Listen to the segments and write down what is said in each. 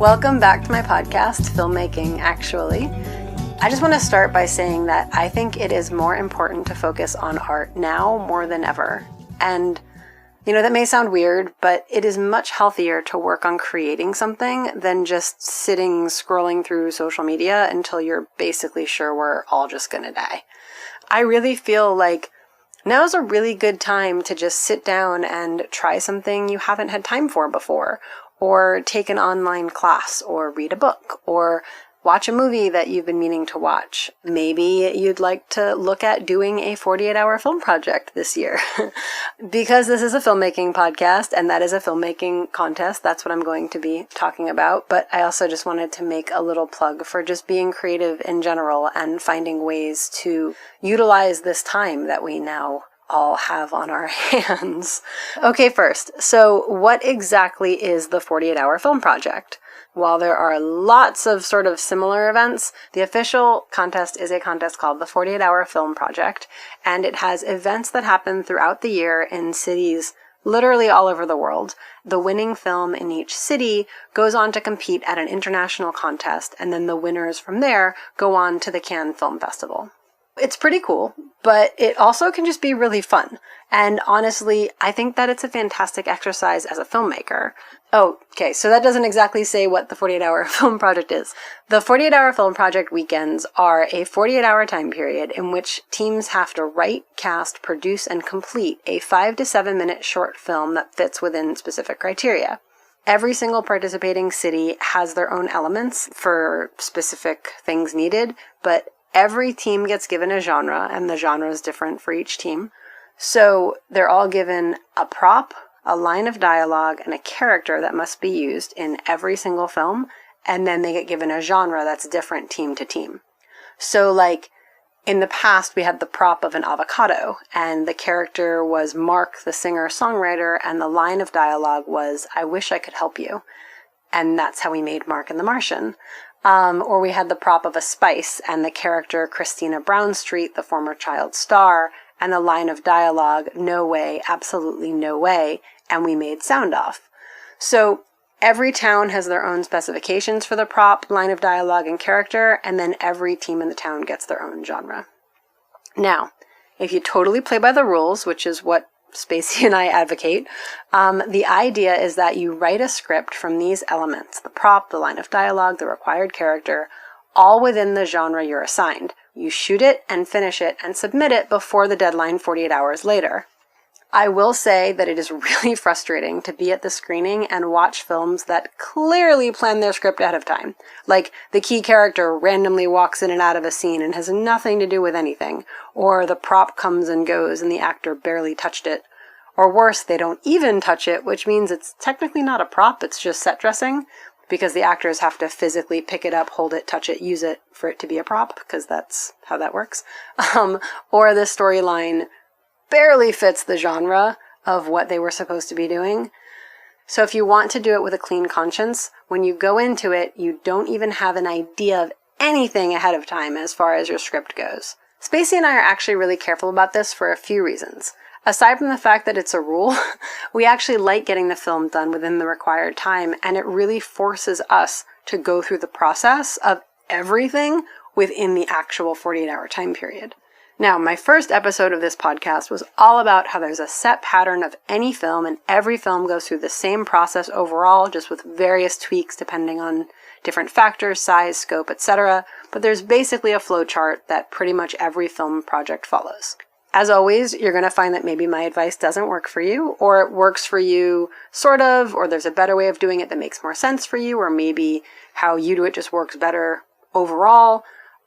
Welcome back to my podcast, Filmmaking Actually. I just want to start by saying that I think it is more important to focus on art now more than ever. And, that may sound weird, but it is much healthier to work on creating something than just sitting scrolling through social media until you're basically sure we're all just going to die. I really feel like now's a really good time to just sit down and try something you haven't had time for before, or take an online class, or read a book, or watch a movie that you've been meaning to watch. Maybe you'd like to look at doing a 48-hour film project this year. Because this is a filmmaking podcast, and that is a filmmaking contest, that's what I'm going to be talking about. But I also just wanted to make a little plug for just being creative in general and finding ways to utilize this time that we now all have on our hands. Okay, first, so what exactly is the 48-hour film project? While there are lots of sort of similar events, the official contest is a contest called the 48-Hour Film Project, and it has events that happen throughout the year in cities literally all over the world. The winning film in each city goes on to compete at an international contest, and then the winners from there go on to the Cannes Film Festival. It's pretty cool, but it also can just be really fun. And honestly, I think that it's a fantastic exercise as a filmmaker. Oh, okay, so that doesn't exactly say what the 48-hour film project is. The 48-hour film project weekends are a 48-hour time period in which teams have to write, cast, produce, and complete a 5 to 7 minute short film that fits within specific criteria. Every single participating city has their own elements for specific things needed, but every team gets given a genre, and the genre is different for each team. So they're all given a prop, a line of dialogue, and a character that must be used in every single film, and then they get given a genre that's different team to team. So like, in the past, we had the prop of an avocado, and the character was Mark, the singer-songwriter, and the line of dialogue was, "I wish I could help you." And that's how we made Mark and the Martian. Or we had the prop of a spice, and the character Christina Brownstreet, the former child star, and the line of dialogue, "No way, absolutely no way," and we made Sound Off. So every town has their own specifications for the prop, line of dialogue, and character, and then every team in the town gets their own genre. Now, if you totally play by the rules, which is what Spacey and I advocate, the idea is that you write a script from these elements, the prop, the line of dialogue, the required character, all within the genre you're assigned. You shoot it and finish it and submit it before the deadline 48 hours later. I will say that it is really frustrating to be at the screening and watch films that clearly plan their script ahead of time. Like, the key character randomly walks in and out of a scene and has nothing to do with anything. Or the prop comes and goes and the actor barely touched it. Or worse, they don't even touch it, which means it's technically not a prop, it's just set dressing, because the actors have to physically pick it up, hold it, touch it, use it for it to be a prop, because that's how that works. Or the storyline barely fits the genre of what they were supposed to be doing. So if you want to do it with a clean conscience, when you go into it, you don't even have an idea of anything ahead of time as far as your script goes. Spacey and I are actually really careful about this for a few reasons. Aside from the fact that it's a rule, we actually like getting the film done within the required time, and it really forces us to go through the process of everything within the actual 48-hour time period. Now, my first episode of this podcast was all about how there's a set pattern of any film, and every film goes through the same process overall, just with various tweaks depending on different factors, size, scope, etc. But there's basically a flow chart that pretty much every film project follows. As always, you're going to find that maybe my advice doesn't work for you, or it works for you sort of, or there's a better way of doing it that makes more sense for you, or maybe how you do it just works better overall.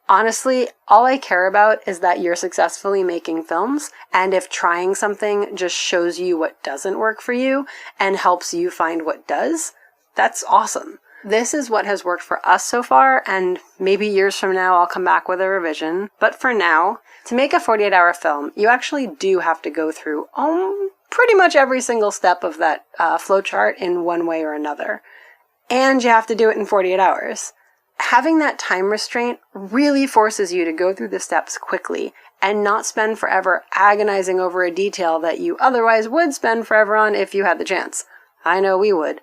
Honestly, all I care about is that you're successfully making films, and if trying something just shows you what doesn't work for you and helps you find what does, that's awesome. This is what has worked for us so far, and maybe years from now I'll come back with a revision. But for now, to make a 48-hour film, you actually do have to go through pretty much every single step of that flowchart in one way or another. And you have to do it in 48 hours. Having that time restraint really forces you to go through the steps quickly and not spend forever agonizing over a detail that you otherwise would spend forever on if you had the chance. I know we would.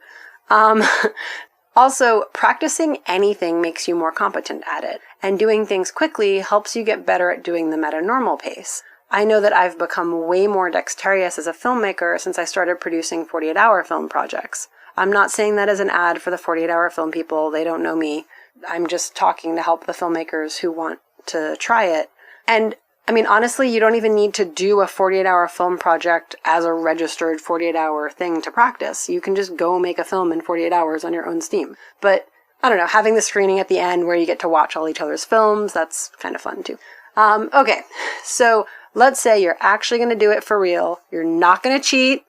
Also, practicing anything makes you more competent at it, and doing things quickly helps you get better at doing them at a normal pace. I know that I've become way more dexterous as a filmmaker since I started producing 48-hour film projects. I'm not saying that as an ad for the 48-hour film people, they don't know me. I'm just talking to help the filmmakers who want to try it. And I mean, honestly, you don't even need to do a 48-hour film project as a registered 48-hour thing to practice. You can just go make a film in 48 hours on your own steam. But, I don't know, having the screening at the end where you get to watch all each other's films, that's kind of fun too. Okay, so let's say you're actually going to do it for real, you're not going to cheat,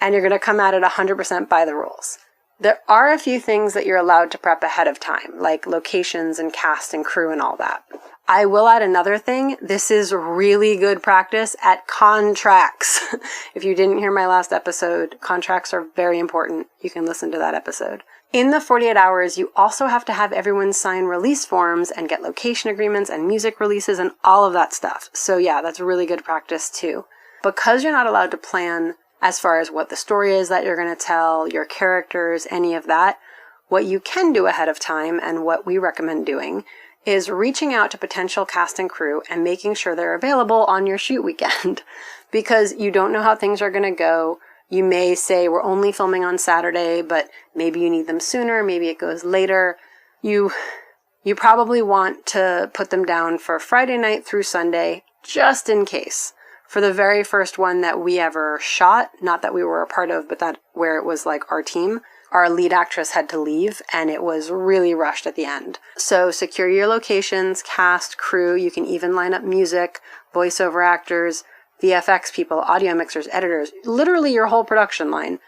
and you're going to come at it 100% by the rules. There are a few things that you're allowed to prep ahead of time, like locations and cast and crew and all that. I will add another thing. This is really good practice at contracts. If you didn't hear my last episode, contracts are very important. You can listen to that episode. In the 48 hours, you also have to have everyone sign release forms and get location agreements and music releases and all of that stuff. So yeah, that's really good practice too. Because you're not allowed to plan as far as what the story is that you're going to tell, your characters, any of that, what you can do ahead of time and what we recommend doing is reaching out to potential cast and crew and making sure they're available on your shoot weekend because you don't know how things are going to go. You may say we're only filming on Saturday, but maybe you need them sooner, maybe it goes later. You probably want to put them down for Friday night through Sunday, just in case. For the very first one that we ever shot, not that we were a part of, but that where it was like our team, our lead actress had to leave and it was really rushed at the end. So secure your locations, cast, crew, you can even line up music, voiceover actors, VFX people, audio mixers, editors, literally your whole production line,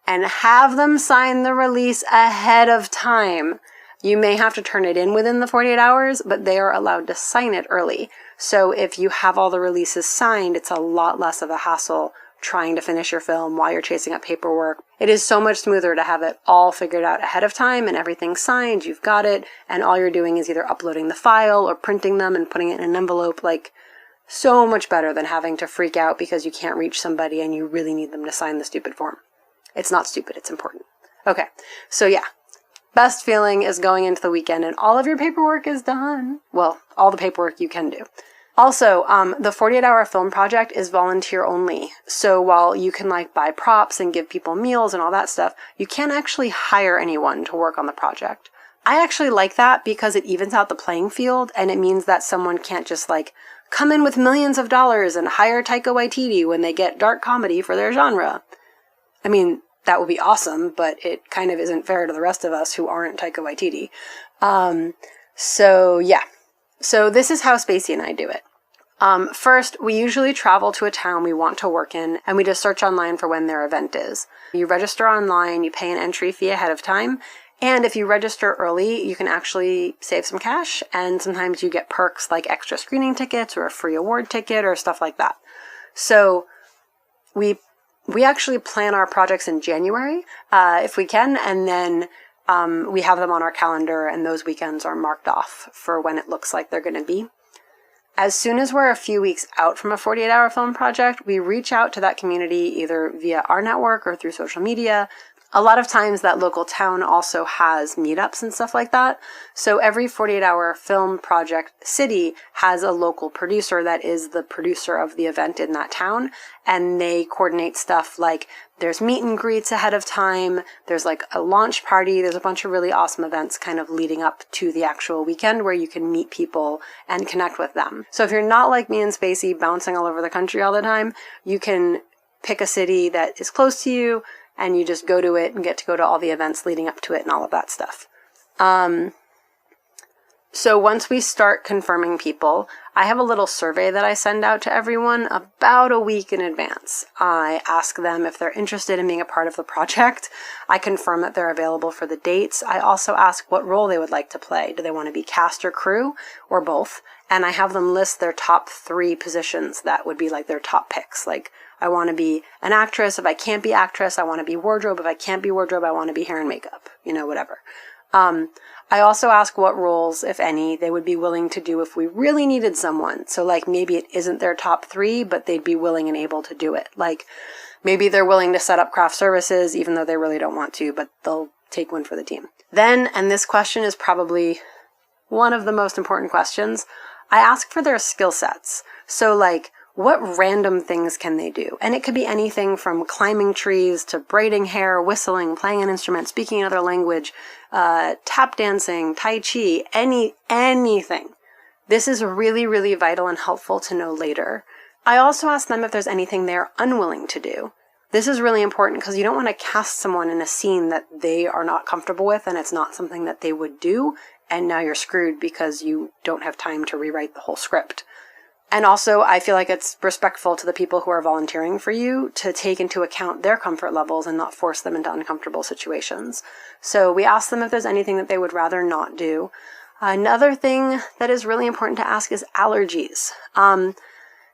and have them sign the release ahead of time. You may have to turn it in within the 48 hours, but they are allowed to sign it early. So if you have all the releases signed, it's a lot less of a hassle trying to finish your film while you're chasing up paperwork. It is so much smoother to have it all figured out ahead of time and everything signed, you've got it, and all you're doing is either uploading the file or printing them and putting it in an envelope. Like, so much better than having to freak out because you can't reach somebody and you really need them to sign the stupid form. It's not stupid, it's important. Okay, so yeah. Best feeling is going into the weekend and all of your paperwork is done. Well, all the paperwork you can do. Also, the 48-hour film project is volunteer only. So while you can like buy props and give people meals and all that stuff, you can't actually hire anyone to work on the project. I actually like that because it evens out the playing field and it means that someone can't just like come in with millions of dollars and hire Taika Waititi when they get dark comedy for their genre. I mean, that would be awesome, but it kind of isn't fair to the rest of us who aren't Taika Waititi. So yeah. So this is how Spacey and I do it. First, we usually travel to a town we want to work in, and we just search online for when their event is. You register online, you pay an entry fee ahead of time, and if you register early, you can actually save some cash, and sometimes you get perks like extra screening tickets or a free award ticket or stuff like that. So we actually plan our projects in January, if we can, and then we have them on our calendar, and those weekends are marked off for when it looks like they're going to be. As soon as we're a few weeks out from a 48-hour film project, we reach out to that community either via our network or through social media. A lot of times that local town also has meetups and stuff like that. So every 48-hour film project city has a local producer that is the producer of the event in that town. And they coordinate stuff like there's meet and greets ahead of time. There's like a launch party. There's a bunch of really awesome events kind of leading up to the actual weekend where you can meet people and connect with them. So if you're not like me and Spacey bouncing all over the country all the time, you can pick a city that is close to you and you just go to it and get to go to all the events leading up to it and all of that stuff. So once we start confirming people, I have a little survey that I send out to everyone about a week in advance. I ask them if they're interested in being a part of the project. I confirm that they're available for the dates. I also ask what role they would like to play. Do they want to be cast or crew or both? And I have them list their top 3 positions that would be like their top picks. Like, I want to be an actress. If I can't be actress, I want to be wardrobe. If I can't be wardrobe, I want to be hair and makeup. You know, whatever. I also ask what roles, if any, they would be willing to do if we really needed someone. So like maybe it isn't their top 3, but they'd be willing and able to do it. Like maybe they're willing to set up craft services even though they really don't want to, but they'll take one for the team. Then, and this question is probably one of the most important questions, I ask for their skill sets. So like, what random things can they do? And it could be anything from climbing trees to braiding hair, whistling, playing an instrument, speaking another language, tap dancing, tai chi, anything. This is really, really vital and helpful to know later. I also ask them if there's anything they're unwilling to do. This is really important because you don't want to cast someone in a scene that they are not comfortable with and it's not something that they would do, and now you're screwed because you don't have time to rewrite the whole script. And also, I feel like it's respectful to the people who are volunteering for you to take into account their comfort levels and not force them into uncomfortable situations. So we ask them if there's anything that they would rather not do. Another thing that is really important to ask is allergies.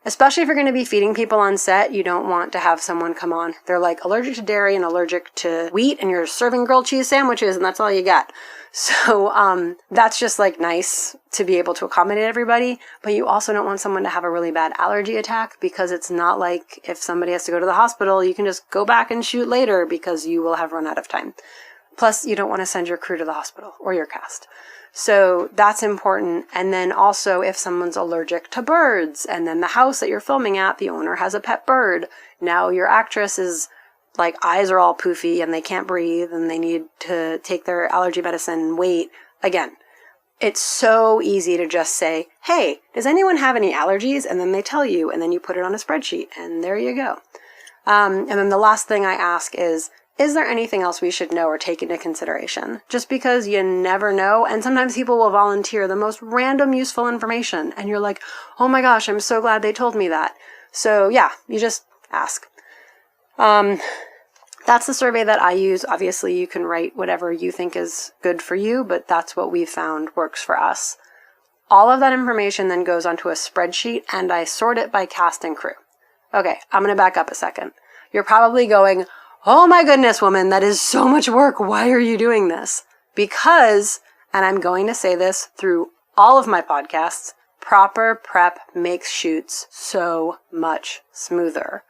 Especially if you're going to be feeding people on set, you don't want to have someone come on. They're like allergic to dairy and allergic to wheat, and you're serving grilled cheese sandwiches, and that's all you got. So that's just like nice to be able to accommodate everybody, but you also don't want someone to have a really bad allergy attack, because it's not like if somebody has to go to the hospital, you can just go back and shoot later because you will have run out of time. Plus, you don't want to send your crew to the hospital or your cast. So that's important. And then also if someone's allergic to birds, and then the house that you're filming at, the owner has a pet bird. Now your actress is like, eyes are all poofy and they can't breathe and they need to take their allergy medicine and wait. Again, it's so easy to just say, hey, does anyone have any allergies? And then they tell you, and then you put it on a spreadsheet, and there you go. And then the last thing I ask is there anything else we should know or take into consideration? Just because you never know, and sometimes people will volunteer the most random useful information, and you're like, oh my gosh, I'm so glad they told me that. So yeah, you just ask. That's the survey that I use. Obviously, you can write whatever you think is good for you, but that's what we've found works for us. All of that information then goes onto a spreadsheet, and I sort it by cast and crew. Okay, I'm going to back up a second. You're probably going, oh my goodness, woman, that is so much work. Why are you doing this? Because, and I'm going to say this through all of my podcasts, proper prep makes shoots so much smoother.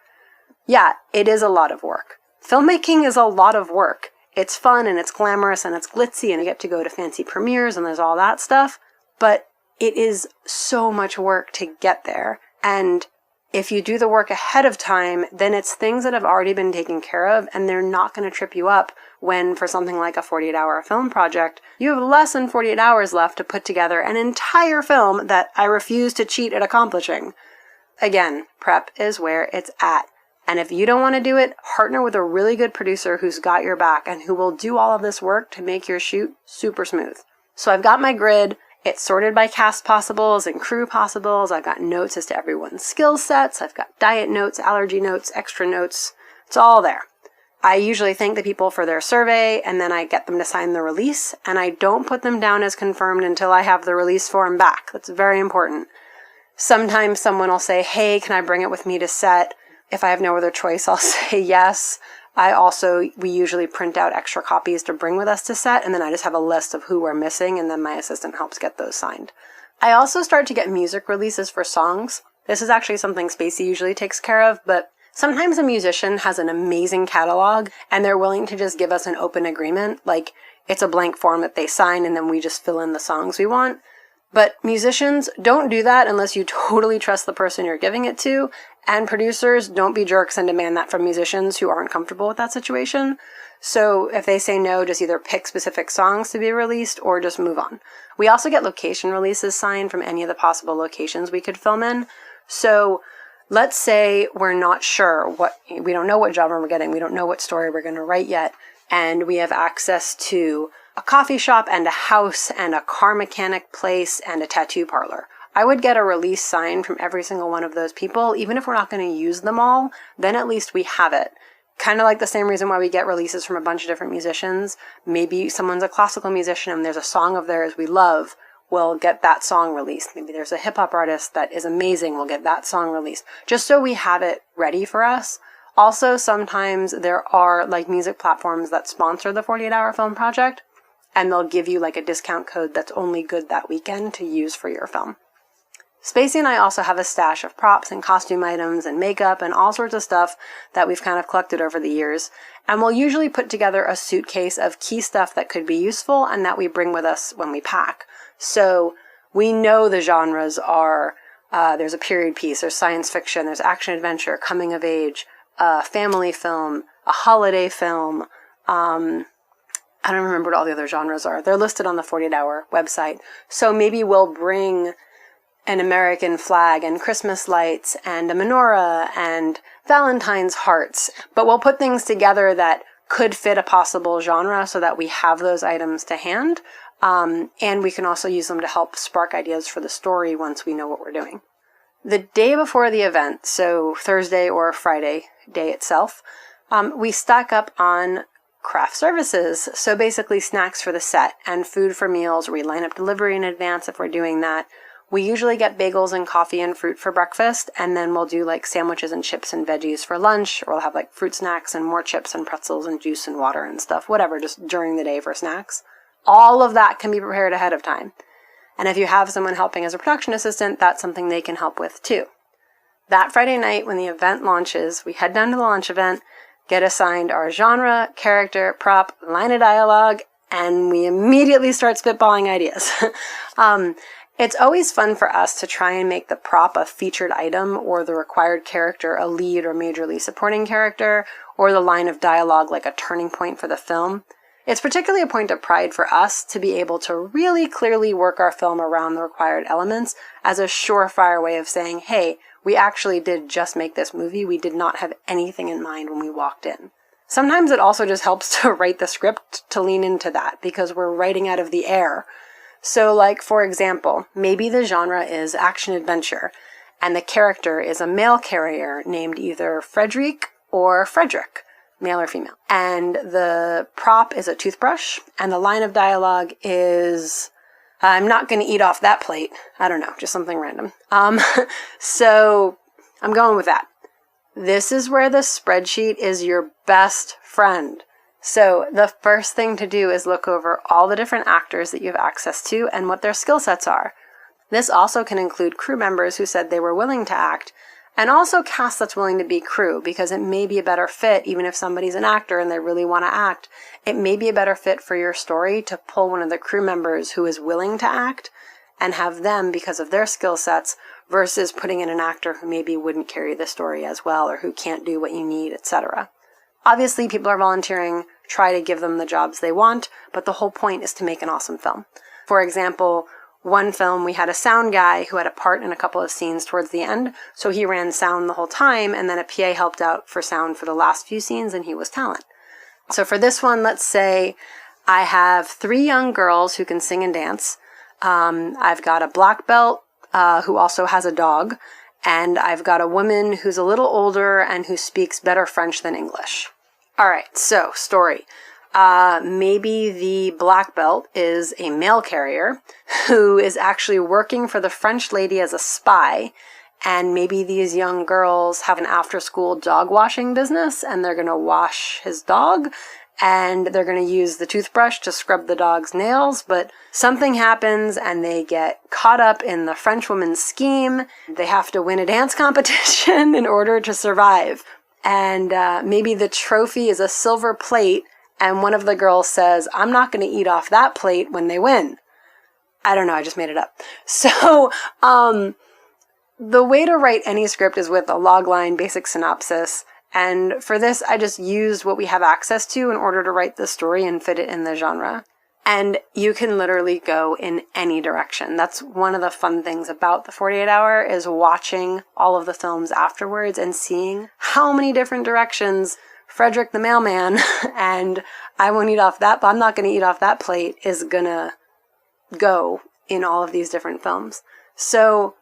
Yeah, it is a lot of work. Filmmaking is a lot of work. It's fun and it's glamorous and it's glitzy and you get to go to fancy premieres and there's all that stuff, but it is so much work to get there. And if you do the work ahead of time, then it's things that have already been taken care of, and they're not going to trip you up when, for something like a 48-hour film project, you have less than 48 hours left to put together an entire film that I refuse to cheat at accomplishing. Again, prep is where it's at. And if you don't want to do it, partner with a really good producer who's got your back and who will do all of this work to make your shoot super smooth. So I've got my grid. It's sorted by cast possibles and crew possibles. I've got notes as to everyone's skill sets. I've got diet notes, allergy notes, extra notes. It's all there. I usually thank the people for their survey, and then I get them to sign the release, and I don't put them down as confirmed until I have the release form back. That's very important. Sometimes someone will say, hey, can I bring it with me to set? If I have no other choice, I'll say yes. We usually print out extra copies to bring with us to set, and then I just have a list of who we're missing, and then my assistant helps get those signed. I also start to get music releases for songs. This is actually something Spacey usually takes care of, but sometimes a musician has an amazing catalog, and they're willing to just give us an open agreement, like it's a blank form that they sign, and then we just fill in the songs we want. But musicians, don't do that unless you totally trust the person you're giving it to. And producers, don't be jerks and demand that from musicians who aren't comfortable with that situation. So if they say no, just either pick specific songs to be released or just move on. We also get location releases signed from any of the possible locations we could film in. So let's say we're not sure we don't know what genre we're getting. We don't know what story we're going to write yet. And we have access to a coffee shop and a house and a car mechanic place and a tattoo parlor. I would get a release signed from every single one of those people, even if we're not going to use them all, then at least we have it. Kind of like the same reason why we get releases from a bunch of different musicians. Maybe someone's a classical musician and there's a song of theirs we love, we'll get that song released. Maybe there's a hip-hop artist that is amazing, we'll get that song released. Just so we have it ready for us. Also, sometimes there are like music platforms that sponsor the 48-hour film project, and they'll give you like a discount code that's only good that weekend to use for your film. Spacey and I also have a stash of props and costume items and makeup and all sorts of stuff that we've kind of collected over the years. And we'll usually put together a suitcase of key stuff that could be useful and that we bring with us when we pack. So we know the genres are, there's a period piece, there's science fiction, there's action adventure, coming of age, a family film, a holiday film. I don't remember what all the other genres are. They're listed on the 48 Hour website. So maybe we'll bring an American flag and Christmas lights and a menorah and Valentine's hearts. But we'll put things together that could fit a possible genre so that we have those items to hand. And we can also use them to help spark ideas for the story once we know what we're doing. The day before the event, so Thursday or Friday day itself, we stock up on craft services. So basically snacks for the set and food for meals. We line up delivery in advance if we're doing that. We usually get bagels and coffee and fruit for breakfast, and then we'll do like sandwiches and chips and veggies for lunch, or we'll have like fruit snacks and more chips and pretzels and juice and water and stuff, whatever, just during the day for snacks. All of that can be prepared ahead of time. And if you have someone helping as a production assistant, that's something they can help with too. That Friday night when the event launches, we head down to the launch event, get assigned our genre, character, prop, line of dialogue, and we immediately start spitballing ideas. It's always fun for us to try and make the prop a featured item or the required character a lead or majorly supporting character or the line of dialogue like a turning point for the film. It's particularly a point of pride for us to be able to really clearly work our film around the required elements as a surefire way of saying, hey, we actually did just make this movie. We did not have anything in mind when we walked in. Sometimes it also just helps to write the script to lean into that because we're writing out of the air. So like, for example, maybe the genre is action adventure and the character is a mail carrier named either Frederick or Frederick, male or female. And the prop is a toothbrush and the line of dialogue is, I'm not going to eat off that plate. I don't know, just something random. So I'm going with that. This is where the spreadsheet is your best friend. So the first thing to do is look over all the different actors that you have access to and what their skill sets are. This also can include crew members who said they were willing to act, and also cast that's willing to be crew, because it may be a better fit, even if somebody's an actor and they really want to act, it may be a better fit for your story to pull one of the crew members who is willing to act and have them because of their skill sets versus putting in an actor who maybe wouldn't carry the story as well or who can't do what you need, etc. Obviously, people are volunteering, try to give them the jobs they want, but the whole point is to make an awesome film. For example, one film, we had a sound guy who had a part in a couple of scenes towards the end, so he ran sound the whole time, and then a PA helped out for sound for the last few scenes, and he was talent. So for this one, let's say I have 3 young girls who can sing and dance. I've got a black belt who also has a dog, and I've got a woman who's a little older and who speaks better French than English. All right, so story. Maybe the black belt is a mail carrier who is actually working for the French lady as a spy, and maybe these young girls have an after-school dog washing business, and they're going to wash his dog, and they're going to use the toothbrush to scrub the dog's nails, but something happens and they get caught up in the French woman's scheme. They have to win a dance competition in order to survive. And maybe the trophy is a silver plate, and one of the girls says, I'm not going to eat off that plate when they win. I don't know, I just made it up. So the way to write any script is with a logline basic synopsis. And for this, I just used what we have access to in order to write the story and fit it in the genre. And you can literally go in any direction. That's one of the fun things about the 48 Hour is watching all of the films afterwards and seeing how many different directions Frederick the mailman and I won't eat off that, but I'm not going to eat off that plate is going to go in all of these different films. So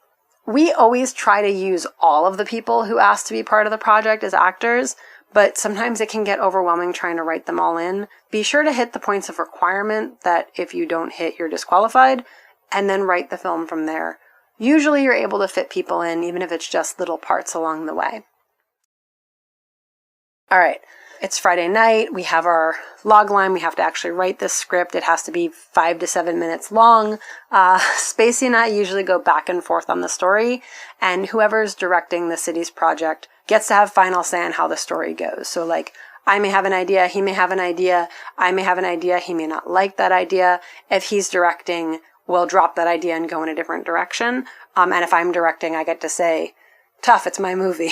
we always try to use all of the people who ask to be part of the project as actors, but sometimes it can get overwhelming trying to write them all in. Be sure to hit the points of requirement that if you don't hit, you're disqualified, and then write the film from there. Usually you're able to fit people in, even if it's just little parts along the way. All right, It's Friday night. We have our log line. We have to actually write this script. It has to be 5 to 7 minutes long. Spacey and I usually go back and forth on the story, and whoever's directing the city's project gets to have final say on how the story goes. So like, I may have an idea, he may have an idea, I may have an idea, he may not like that idea. If he's directing, we'll drop that idea and go in a different direction. And if I'm directing, I get to say, tough, it's my movie.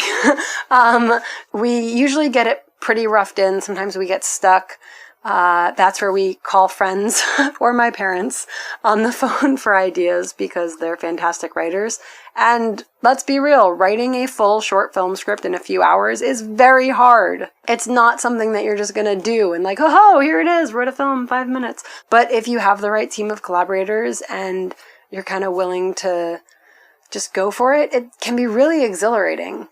We usually get it pretty roughed in. Sometimes we get stuck. That's where we call friends or my parents on the phone for ideas because they're fantastic writers. And let's be real, writing a full short film script in a few hours is very hard. It's not something that you're just going to do and like, oh, here it is, wrote a film in 5 minutes. But if you have the right team of collaborators and you're kind of willing to just go for it, it can be really exhilarating.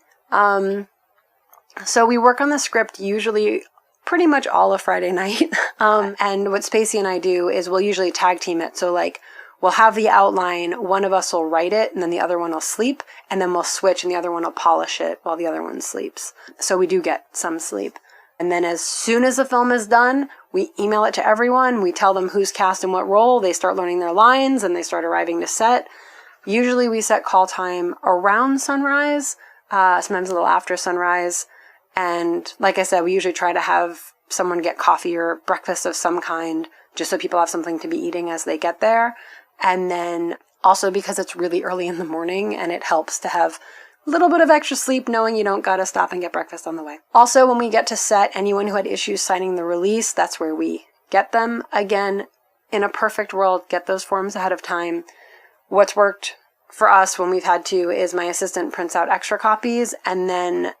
So we work on the script usually pretty much all of Friday night. And what Spacey and I do is we'll usually tag team it. So like, we'll have the outline, one of us will write it, and then the other one will sleep, and then we'll switch and the other one will polish it while the other one sleeps. So we do get some sleep. And then as soon as the film is done, we email it to everyone. We tell them who's cast in what role. They start learning their lines and they start arriving to set. Usually we set call time around sunrise, sometimes a little after sunrise. And like I said, we usually try to have someone get coffee or breakfast of some kind, just so people have something to be eating as they get there. And then also because it's really early in the morning and it helps to have a little bit of extra sleep knowing you don't gotta stop and get breakfast on the way. Also, when we get to set, anyone who had issues signing the release, that's where we get them. Again, in a perfect world, get those forms ahead of time. What's worked for us when we've had to is my assistant prints out extra copies, and then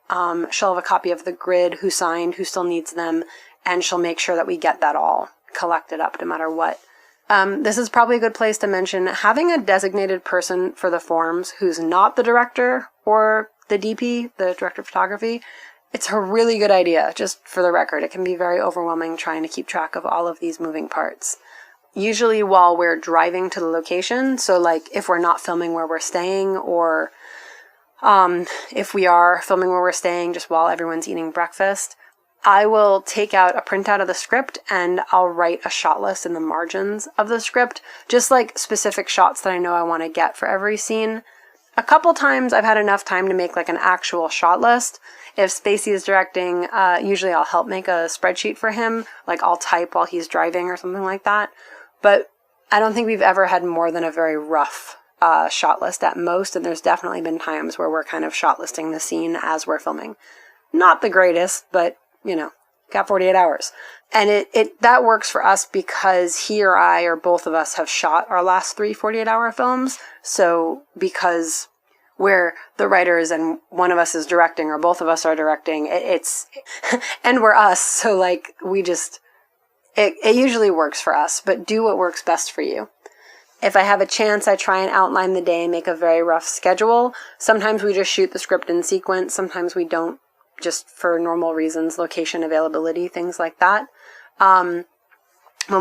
she'll have a copy of the grid, who signed, who still needs them, and she'll make sure that we get that all collected up no matter what. This is probably a good place to mention having a designated person for the forms who's not the director or the DP, the director of photography. It's a really good idea, just for the record. It can be very overwhelming trying to keep track of all of these moving parts. Usually while we're driving to the location, so like if we're not filming where we're staying, or if we are filming where we're staying just while everyone's eating breakfast, I will take out a printout of the script and I'll write a shot list in the margins of the script, just like specific shots that I know I want to get for every scene. A couple times I've had enough time to make like an actual shot list. If Spacey is directing, usually I'll help make a spreadsheet for him, like I'll type while he's driving or something like that. But I don't think we've ever had more than a very rough shot list at most, and there's definitely been times where we're kind of shot listing the scene as we're filming. Not the greatest, but, you know, got 48 hours. And that works for us because he or I or both of us have shot our last 3 48-hour films. So because we're the writers and one of us is directing or both of us are directing, and we're us, so like we just... It usually works for us, but do what works best for you. If I have a chance, I try and outline the day and make a very rough schedule. Sometimes we just shoot the script in sequence. Sometimes we don't, just for normal reasons, location availability, things like that. When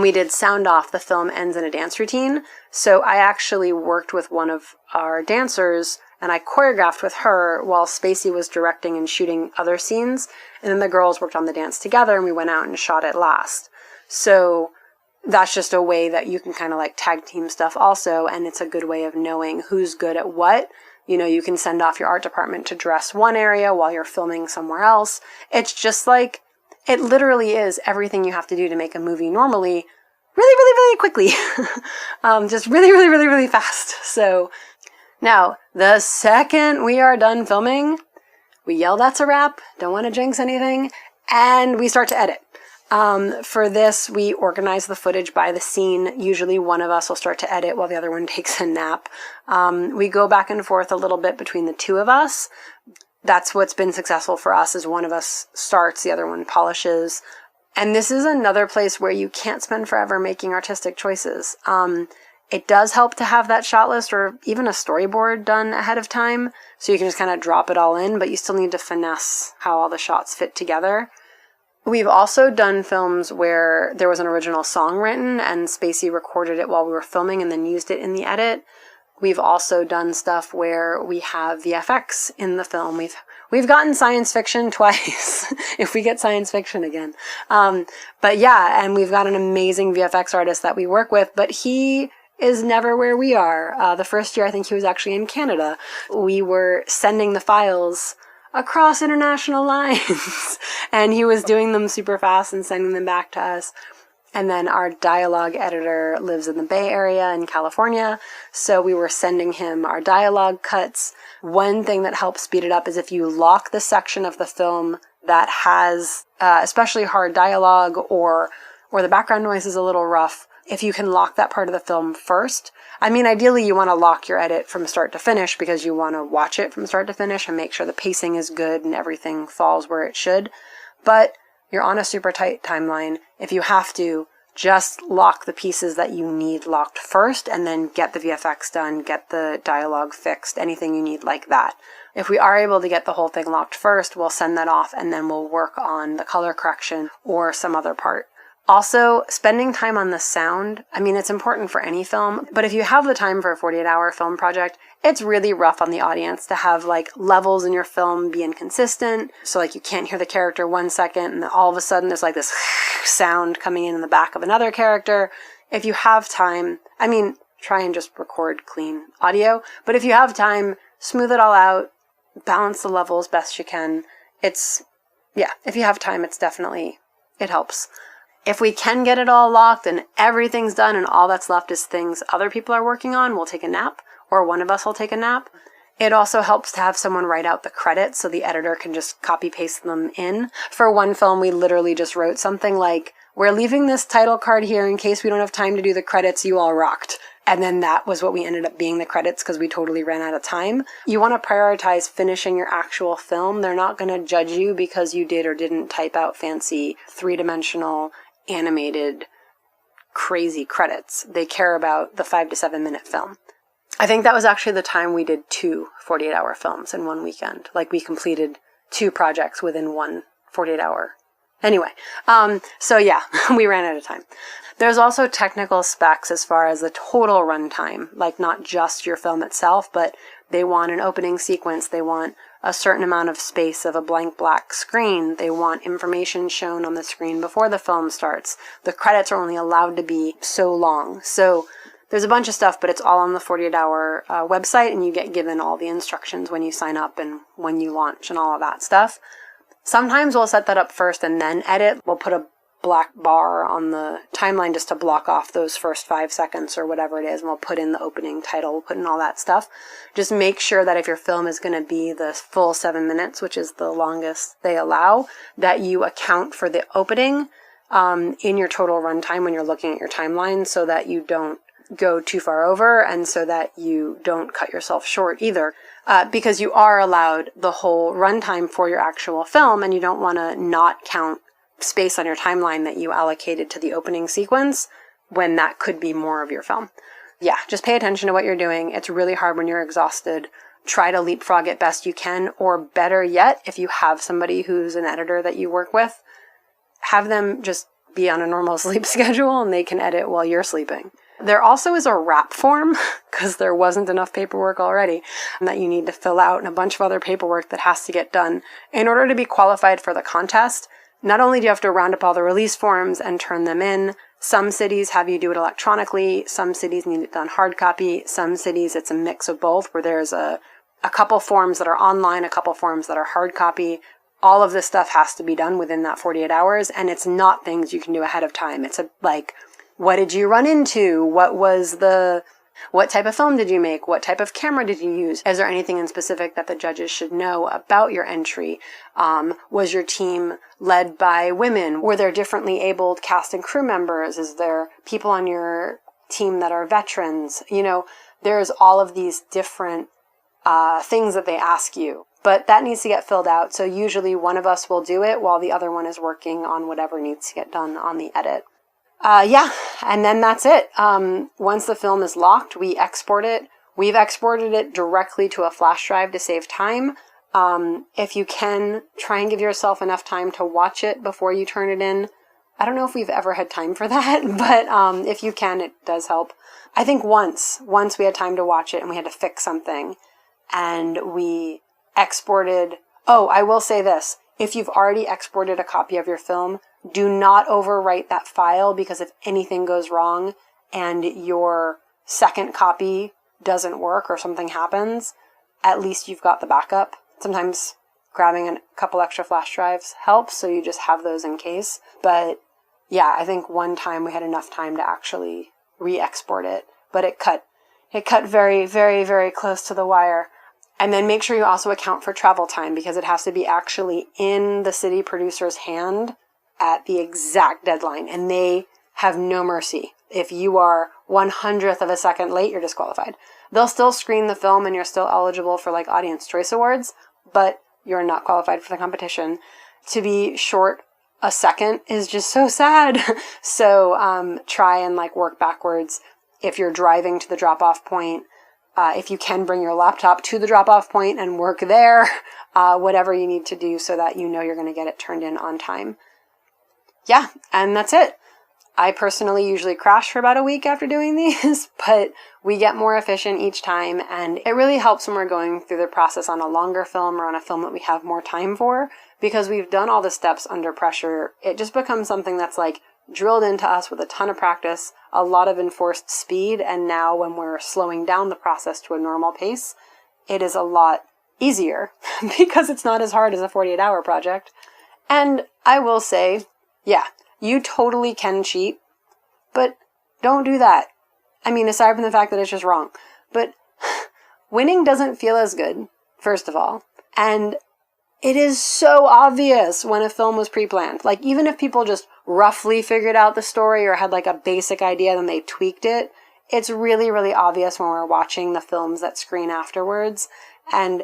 we did Sound Off, the film ends in a dance routine. So I actually worked with one of our dancers and I choreographed with her while Spacey was directing and shooting other scenes. And then the girls worked on the dance together and we went out and shot it last. So that's just a way that you can kind of like tag team stuff also, and it's a good way of knowing who's good at what. You know, you can send off your art department to dress one area while you're filming somewhere else. It's just like, it literally is everything you have to do to make a movie normally really, really, really quickly. Just really, really, really, really fast. So now, the second we are done filming, we yell that's a wrap, don't want to jinx anything, and we start to edit. For this, we organize the footage by the scene. Usually one of us will start to edit while the other one takes a nap. We go back and forth a little bit between the two of us. That's what's been successful for us, is one of us starts, the other one polishes. And this is another place where you can't spend forever making artistic choices. It does help to have that shot list or even a storyboard done ahead of time, so you can just kind of drop it all in, but you still need to finesse how all the shots fit together. We've also done films where there was an original song written and Spacey recorded it while we were filming and then used it in the edit. We've also done stuff where we have VFX in the film. We've gotten science fiction twice, if we get science fiction again. But yeah, and we've got an amazing VFX artist that we work with, but he is never where we are. The first year, I think he was actually in Canada. We were sending the files across international lines, and he was doing them super fast and sending them back to us. And then our dialogue editor lives in the Bay Area in California, so we were sending him our dialogue cuts. One thing that helps speed it up is if you lock the section of the film that has especially hard dialogue or the background noise is a little rough, if you can lock that part of the film first. I mean, ideally you want to lock your edit from start to finish because you want to watch it from start to finish and make sure the pacing is good and everything falls where it should. But you're on a super tight timeline. If you have to, just lock the pieces that you need locked first and then get the VFX done, get the dialogue fixed, anything you need like that. If we are able to get the whole thing locked first, we'll send that off and then we'll work on the color correction or some other part. Also, spending time on the sound, I mean, it's important for any film, but if you have the time for a 48-hour film project, it's really rough on the audience to have, like, levels in your film be inconsistent, so, like, you can't hear the character 1 second, and then all of a sudden there's, like, this sound coming in the back of another character. If you have time, I mean, try and just record clean audio, but if you have time, smooth it all out, balance the levels best you can. If you have time, it helps. If we can get it all locked and everything's done and all that's left is things other people are working on, we'll take a nap, or one of us will take a nap. It also helps to have someone write out the credits so the editor can just copy paste them in. For one film, we literally just wrote something like, "We're leaving this title card here in case we don't have time to do the credits, you all rocked." And then that was what we ended up being the credits because we totally ran out of time. You want to prioritize finishing your actual film. They're not going to judge you because you did or didn't type out fancy three-dimensional animated crazy credits. They care about the 5 to 7 minute film. I think that was actually the time we did 2 48-hour films in one weekend. Like, we completed 2 projects within one 48-hour. Anyway, so yeah, we ran out of time. There's also technical specs as far as the total runtime, like not just your film itself, but they want an opening sequence, they want a certain amount of space of a blank black screen, they want information shown on the screen before the film starts. The credits are only allowed to be so long. So there's a bunch of stuff, but it's all on the 48-hour website, and you get given all the instructions when you sign up and when you launch and all of that stuff. Sometimes we'll set that up first and then edit. We'll put a black bar on the timeline just to block off those first 5 seconds or whatever it is, and we'll put in the opening title, we'll put in all that stuff. Just make sure that if your film is going to be the full 7 minutes, which is the longest they allow, that you account for the opening in your total runtime when you're looking at your timeline so that you don't go too far over and so that you don't cut yourself short either. Because you are allowed the whole runtime for your actual film, and you don't want to not count space on your timeline that you allocated to the opening sequence when that could be more of your film. Yeah, just pay attention to what you're doing. It's really hard when you're exhausted. Try to leapfrog it best you can, or better yet, if you have somebody who's an editor that you work with, have them just be on a normal sleep schedule and they can edit while you're sleeping. There also is a wrap form, because there wasn't enough paperwork already, that you need to fill out, and a bunch of other paperwork that has to get done. In order to be qualified for the contest, not only do you have to round up all the release forms and turn them in, some cities have you do it electronically, some cities need it done hard copy, some cities it's a mix of both, where there's a couple forms that are online, a couple forms that are hard copy. All of this stuff has to be done within that 48 hours, and it's not things you can do ahead of time. It's like, what did you run into? What type of film did you make? What type of camera did you use? Is there anything in specific that the judges should know about your entry? Was your team led by women? Were there differently abled cast and crew members? Is there people on your team that are veterans? You know, there's all of these different things that they ask you. But that needs to get filled out. So usually one of us will do it while the other one is working on whatever needs to get done on the edit. And then that's it. Once the film is locked, we export it. We've exported it directly to a flash drive to save time. If you can, try and give yourself enough time to watch it before you turn it in. I don't know if we've ever had time for that, but if you can, it does help. I think once we had time to watch it and we had to fix something, and we exported Oh, I will say this. If you've already exported a copy of your film, do not overwrite that file, because if anything goes wrong and your second copy doesn't work or something happens, at least you've got the backup. Sometimes grabbing a couple extra flash drives helps, so you just have those in case. But yeah, I think one time we had enough time to actually re-export it, but it cut very, very, very close to the wire. And then make sure you also account for travel time, because it has to be actually in the city producer's hand at the exact deadline, and they have no mercy. If you are 1/100th of a second late, you're disqualified. They'll still screen the film and you're still eligible for like Audience Choice Awards, but you're not qualified for the competition. To be short a second is just so sad. So try and like work backwards. If you're driving to the drop-off point, if you can bring your laptop to the drop-off point and work there, whatever you need to do so that you know you're going to get it turned in on time. Yeah, and that's it. I personally usually crash for about a week after doing these, but we get more efficient each time, and it really helps when we're going through the process on a longer film or on a film that we have more time for, because we've done all the steps under pressure. It just becomes something that's like drilled into us with a ton of practice, a lot of enforced speed, and now when we're slowing down the process to a normal pace, it is a lot easier because it's not as hard as a 48-hour project. And I will say, yeah, you totally can cheat, but don't do that. I mean, aside from the fact that it's just wrong, but winning doesn't feel as good, first of all, and it is so obvious when a film was pre-planned. Like, even if people just roughly figured out the story or had like a basic idea, then they tweaked it, it's really, really obvious when we're watching the films that screen afterwards, and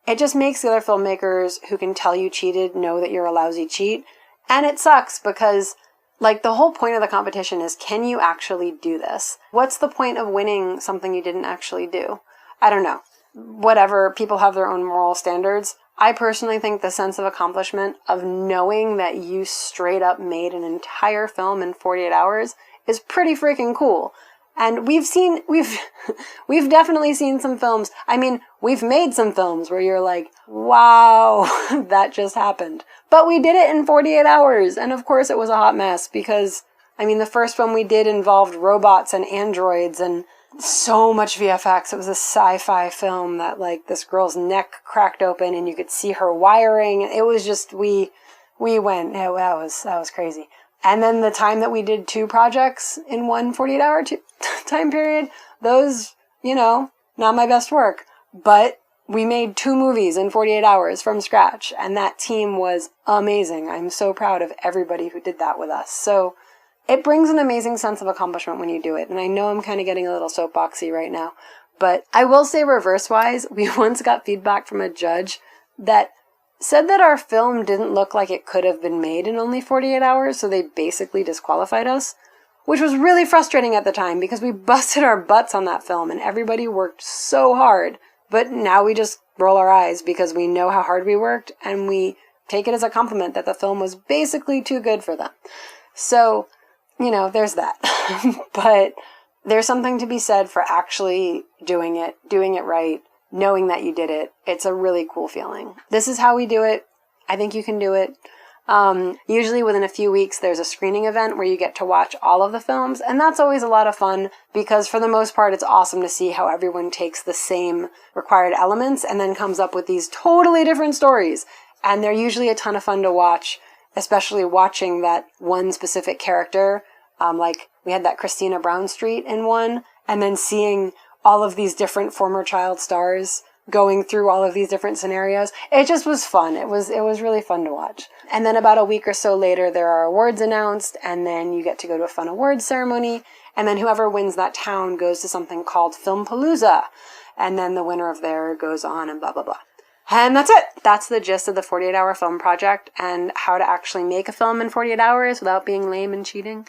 it just makes the other filmmakers who can tell you cheated know that you're a lousy cheat. And it sucks because, like, the whole point of the competition is, can you actually do this? What's the point of winning something you didn't actually do? I don't know. Whatever, people have their own moral standards. I personally think the sense of accomplishment of knowing that you straight up made an entire film in 48 hours is pretty freaking cool. And we've definitely seen some films. I mean, we've made some films where you're like, wow, that just happened. But we did it in 48 hours. And of course it was a hot mess because, I mean, the first one we did involved robots and androids and so much VFX. It was a sci-fi film that like this girl's neck cracked open and you could see her wiring. It was just, we went, that was crazy. And then the time that we did 2 projects in one 48-hour time period, those, not my best work. But we made 2 movies in 48 hours from scratch, and that team was amazing. I'm so proud of everybody who did that with us. So it brings an amazing sense of accomplishment when you do it. And I know I'm kind of getting a little soapboxy right now, but I will say reverse-wise, we once got feedback from a judge that said that our film didn't look like it could have been made in only 48 hours, so they basically disqualified us, which was really frustrating at the time because we busted our butts on that film and everybody worked so hard. But now we just roll our eyes because we know how hard we worked and we take it as a compliment that the film was basically too good for them. So, there's that. But there's something to be said for actually doing it right, knowing that you did it. It's a really cool feeling. This is how we do it. I think you can do it. Usually within a few weeks, there's a screening event where you get to watch all of the films. And that's always a lot of fun because for the most part, it's awesome to see how everyone takes the same required elements and then comes up with these totally different stories. And they're usually a ton of fun to watch, especially watching that one specific character. Like we had that Christina Brownstreet in one, and then seeing all of these different former child stars going through all of these different scenarios. It just was fun. It was really fun to watch. And then about a week or so later, there are awards announced, and then you get to go to a fun awards ceremony, and then whoever wins that town goes to something called Filmpalooza, and then the winner of there goes on and blah, blah, blah. And that's it. That's the gist of the 48-hour film project and how to actually make a film in 48 hours without being lame and cheating.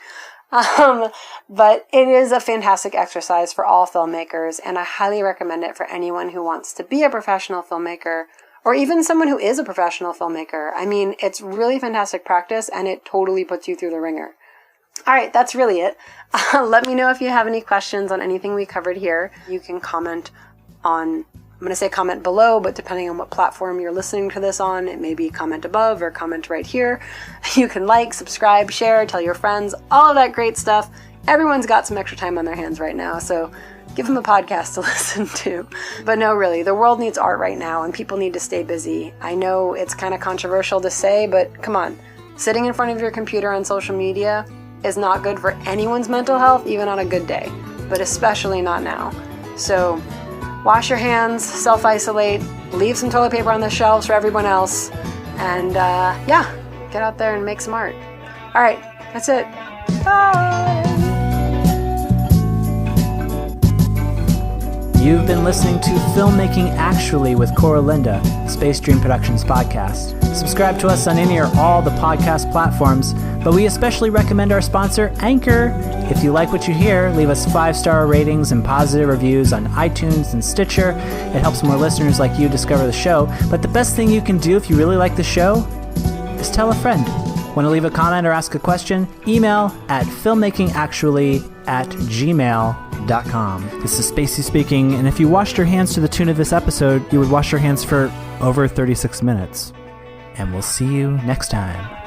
But it is a fantastic exercise for all filmmakers, and I highly recommend it for anyone who wants to be a professional filmmaker, or even someone who is a professional filmmaker. I mean, it's really fantastic practice, and it totally puts you through the ringer. All right, that's really it. Let me know if you have any questions on anything we covered here. You can comment on I'm going to say comment below, but depending on what platform you're listening to this on, it may be comment above or comment right here. You can like, subscribe, share, tell your friends, all of that great stuff. Everyone's got some extra time on their hands right now, so give them a podcast to listen to. But no, really, the world needs art right now, and people need to stay busy. I know it's kind of controversial to say, but come on. Sitting in front of your computer on social media is not good for anyone's mental health, even on a good day, but especially not now. So wash your hands, self-isolate, leave some toilet paper on the shelves for everyone else, and yeah, get out there and make some art. All right, that's it. Bye! You've been listening to Filmmaking Actually with Koura Linda, Space Dream Productions podcast. Subscribe to us on any or all the podcast platforms, but we especially recommend our sponsor, Anchor. If you like what you hear, leave us 5-star ratings and positive reviews on iTunes and Stitcher. It helps more listeners like you discover the show. But the best thing you can do if you really like the show is tell a friend. Want to leave a comment or ask a question? Email at filmmakingactually@gmail.com. This is Spacey speaking, and if you washed your hands to the tune of this episode, you would wash your hands for over 36 minutes. And we'll see you next time.